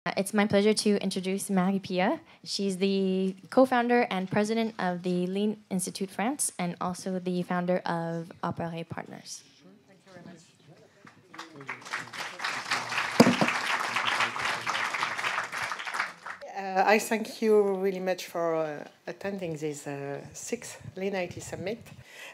It's my pleasure to introduce Marie-Pia. She's the co-founder and president of the Lean Institute France and also the founder of Opere Partners. Thank you very much. I thank you really much for attending this sixth Lean IT Summit.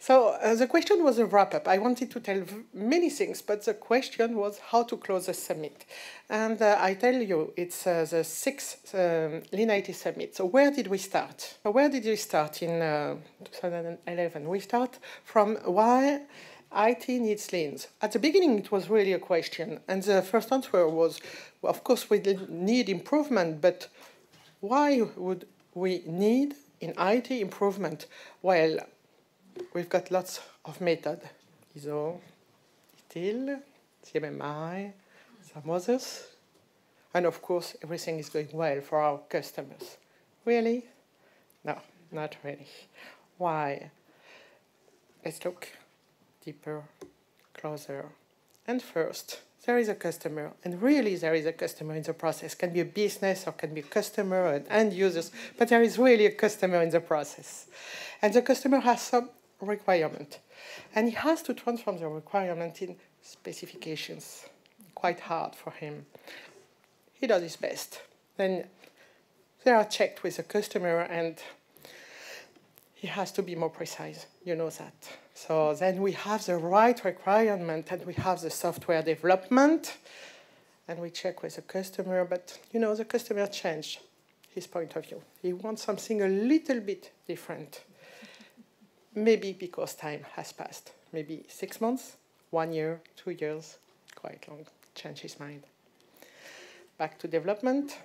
So the question was a wrap-up. I wanted to tell many things, but the question was how to close the summit. And I tell you, it's the sixth Lean IT Summit. So where did we start? So where did we start in 2011? We start from why IT needs Lean. At the beginning, it was really a question. And the first answer was, well, of course, we need improvement, but why would we need in IT improvement? Well, we've got lots of methods. ISO, ITIL, CMMI, some others. And of course, everything is going well for our customers. Really? No, not really. Why? Let's look deeper, closer. And first, there is a customer, and really there is a customer in the process. Can be a business or can be a customer and end users, but there is really a customer in the process. And the customer has some requirement, and he has to transform the requirement in specifications. Quite hard for him. He does his best. Then they are checked with the customer, and he has to be more precise. You know that. So then we have the right requirement, and we have the software development, and we check with the customer, but you know, the customer changed his point of view. He wants something a little bit different. Maybe because time has passed. Maybe 6 months, 1 year, 2 years, quite long. Change his mind. Back to development.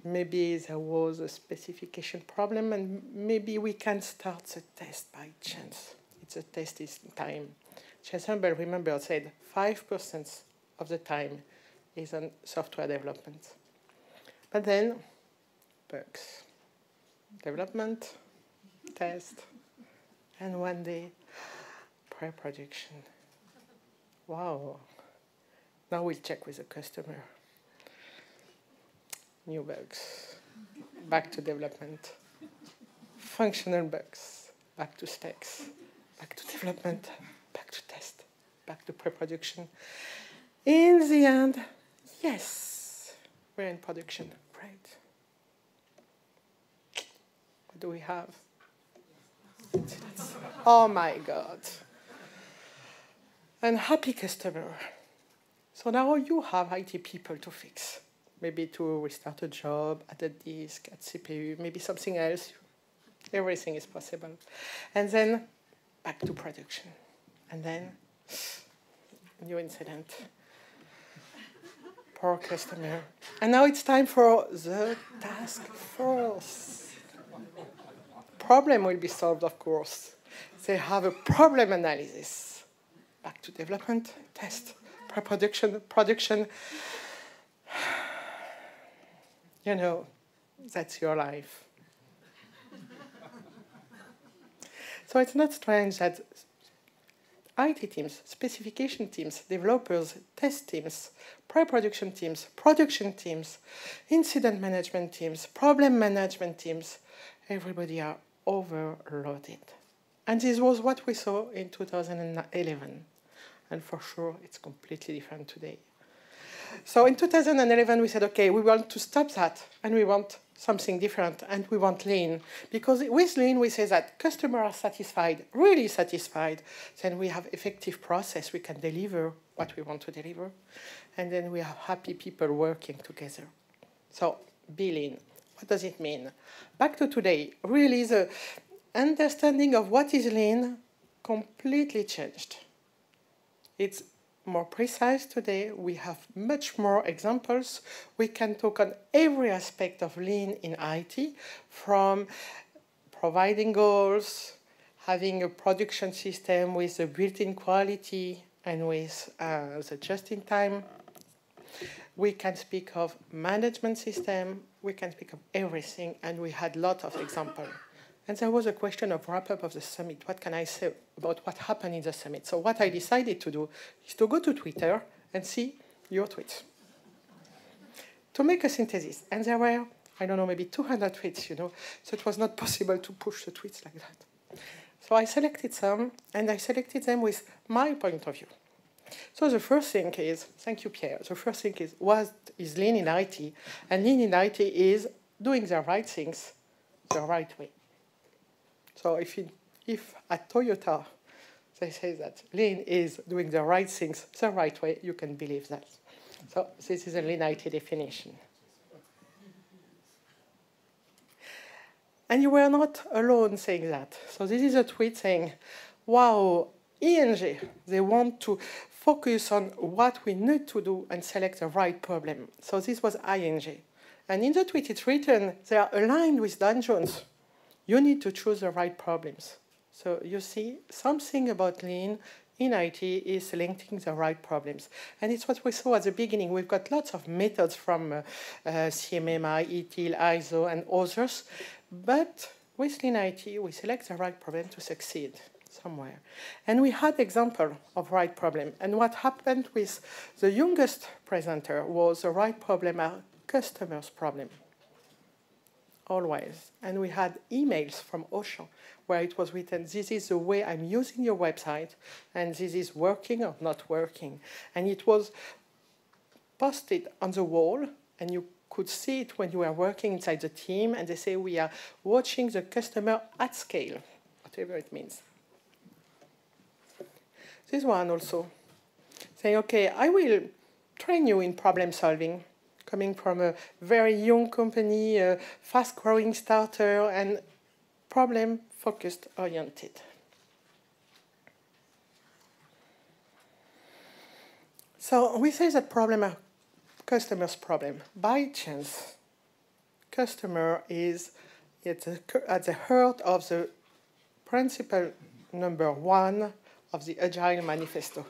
Maybe there was a specification problem, and maybe we can start the test by chance. It's a test is time. Chesumble, remember, said 5% of the time is on software development. But then, bugs. Development, test, and one day, pre-production. Wow. Now we'll check with the customer. New bugs. Back to development. Functional bugs. Back to specs. Back to development. Back to test. Back to pre-production. In the end, yes, we're in production. Great. What do we have? Oh my God. Unhappy customer. So now you have IT people to fix. Maybe to restart a job, at a disk, at CPU, maybe something else. Everything is possible. And then back to production. And then new incident. Poor customer. And now it's time for the task force. Problem will be solved, of course. They have a problem analysis. Back to development, test, pre-production, production. You know, that's your life. So it's not strange that IT teams, specification teams, developers, test teams, pre-production teams, production teams, incident management teams, problem management teams, everybody are overloaded. And this was what we saw in 2011. And for sure, it's completely different today. So in 2011, we said, okay, we want to stop that, and we want something different, and we want Lean. Because with Lean, we say that customers are satisfied, really satisfied, then we have effective process, we can deliver what we want to deliver, and then we have happy people working together. So be Lean. What does it mean? Back to today, really the understanding of what is Lean completely changed. It's more precise today. We have much more examples. We can talk on every aspect of Lean in IT, from providing goals, having a production system with a built-in quality and with the just-in-time. We can speak of management system. We can speak of everything, and we had a lot of examples. And there was a question of wrap-up of the summit. What can I say about what happened in the summit? So what I decided to do is to go to Twitter and see your tweets. to make a synthesis. And there were, I don't know, maybe 200 tweets, so it was not possible to push the tweets like that. So I selected some, and I selected them with my point of view. So the first thing is, thank you, Pierre, the first thing is, what is lean in IT? And lean in IT is doing the right things the right way. So if at Toyota they say that lean is doing the right things the right way, you can believe that. So this is a lean IT definition. And you were not alone saying that. So this is a tweet saying, wow, ING, they want to focus on what we need to do and select the right problem. So this was ING. And in the tweet it's written, they are aligned with Dan Jones. You need to choose the right problems. So you see, something about lean in IT is selecting the right problems. And it's what we saw at the beginning. We've got lots of methods from CMMI, ETIL, ISO, and others. But with lean IT, we select the right problem to succeed somewhere. And we had example of right problem. And what happened with the youngest presenter was the right problem, our customer's problem. Always. And we had emails from Auchan where it was written, this is the way I'm using your website, and this is working or not working. And it was posted on the wall, and you could see it when you were working inside the team, and they say, we are watching the customer at scale, whatever it means. This one also, saying, okay, I will train you in problem solving, coming from a very young company, a fast-growing starter, and problem-focused oriented. So we say that problem are customer's problem. By chance, customer is at the heart of the principle number 1 of the Agile Manifesto.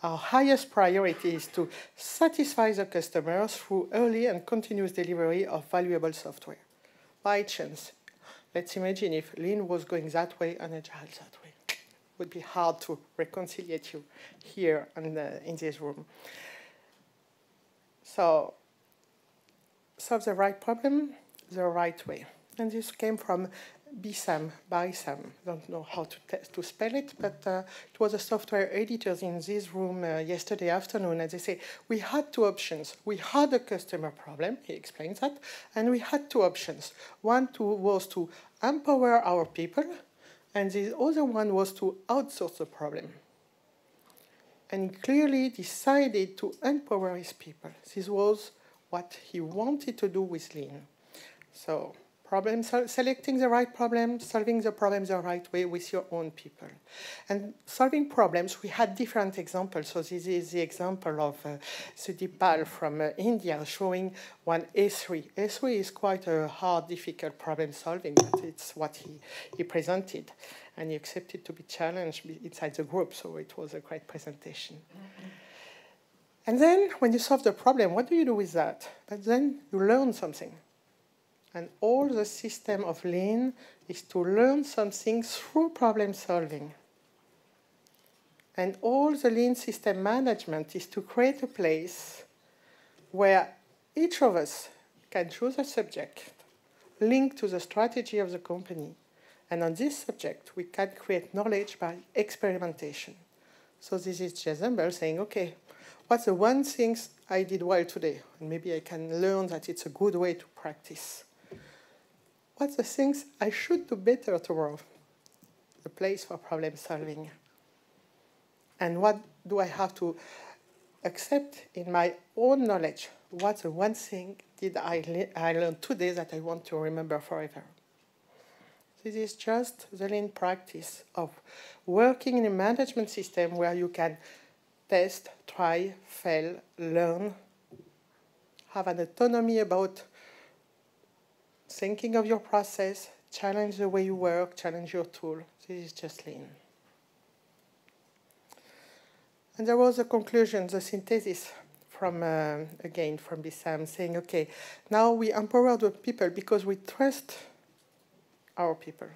Our highest priority is to satisfy the customers through early and continuous delivery of valuable software. By chance, let's imagine if lean was going that way and Agile that way. It would be hard to reconcile you here and in this room. So, solve the right problem the right way. And this came from BSAM, BISAM. I don't know how to spell it, but it was a software editors in this room yesterday afternoon, and they say, we had 2 options. We had a customer problem, he explains that, and we had 2 options. One was to empower our people, and the other one was to outsource the problem. And he clearly decided to empower his people. This was what he wanted to do with lean. So, selecting the right problem, solving the problem the right way with your own people. And solving problems, we had different examples. So this is the example of Sudipal from India showing one A3. A3 is quite a hard, difficult problem solving, but it's what he presented. And he accepted to be challenged inside the group, so it was a great presentation. And then when you solve the problem, what do you do with that? But then you learn something. And all the system of lean is to learn something through problem solving. And all the lean system management is to create a place where each of us can choose a subject linked to the strategy of the company. And on this subject, we can create knowledge by experimentation. So this is Jezebel saying, okay, what's the one thing I did well today? And maybe I can learn that it's a good way to practice. What's the things I should do better tomorrow? The place for problem solving. And what do I have to accept in my own knowledge? What's the one thing did I learn today that I want to remember forever? This is just the lean practice of working in a management system where you can test, try, fail, learn, have an autonomy about thinking of your process, challenge the way you work, challenge your tool. This is just lean. And there was a conclusion, the synthesis from, again, from BSAM saying, okay, now we empower the people because we trust our people.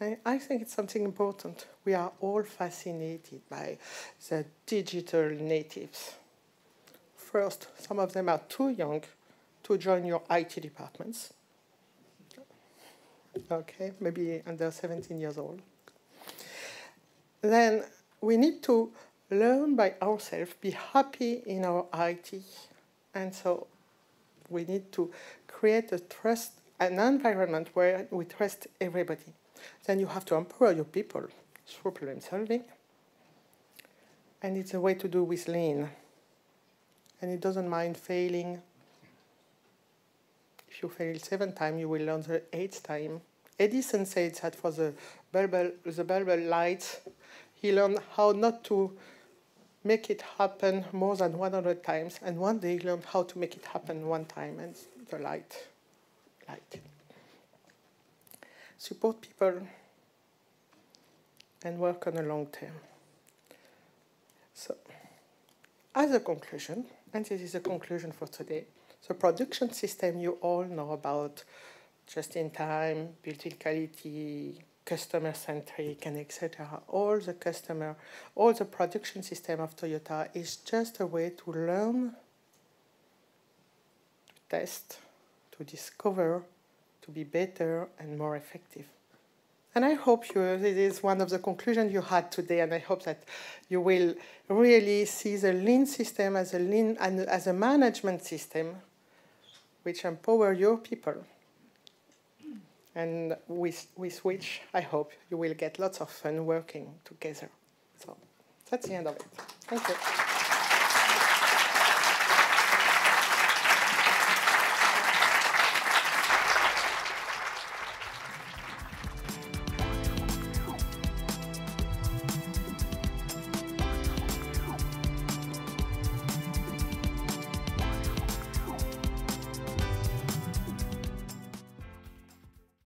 And I think it's something important. We are all fascinated by the digital natives. first, some of them are too young to join your IT departments. Okay, maybe under 17 years old. Then we need to learn by ourselves, be happy in our IT. And so we need to create an environment where we trust everybody. Then you have to empower your people through problem solving. And it's a way to do with Lean. And it doesn't mind failing. If you fail 7 times, you will learn the 8th time. Edison said that for the bulb lights, he learned how not to make it happen more than 100 times. And one day he learned how to make it happen 1 time, and the light. Support people and work on a long term. So, as a conclusion, and this is a conclusion for today, the production system you all know about, just-in-time, built-in quality, customer-centric, and etc. All the production system of Toyota is just a way to learn, to test, to discover, to be better and more effective. And I hope this is one of the conclusions you had today, and I hope that you will really see the Lean system as a management system which empower your people, and with which I hope you will get lots of fun working together. So that's the end of it. Thank you.